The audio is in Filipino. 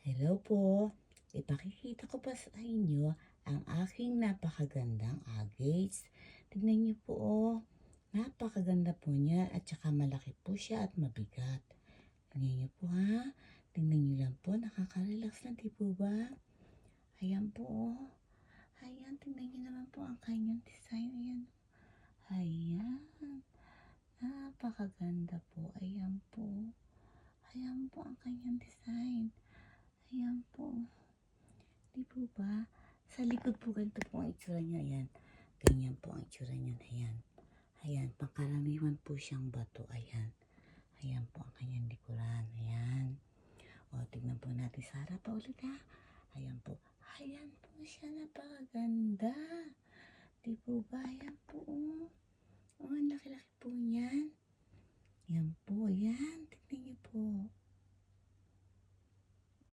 Hello po. Ipakikita ko pa sa inyo ang aking napakagandang agates. Tignan niyo po, oh. Napakaganda po niya at saka malaki po siya at mabigat. Tignan niyo po, ha. Tignan niyo lang po, nakaka-relax na, di po ba? Ayan po, oh. Ayan, tignan niyo naman po ang kanyang design. Ayan. Ayan. Napakaganda po. Ayan po. Ayan po ang kanyang design. Ayan po. Di po ba? Sa likod po ganito po ang itsura niya. Ayan. Ganyan po ang itsura niya. Ayan. Ayan. Pangkaraniwan po siyang bato. Ayan. Ayan po ang kanyang likuran. Ayan. O, tignan po natin sa harap pa ulit, ha. Ayan po. Ayan po siya. Napakaganda. Di po ba? Ayan po. Oh, ang laki-laki po niyan. Ayan po. Ayan. Tignan niyo po.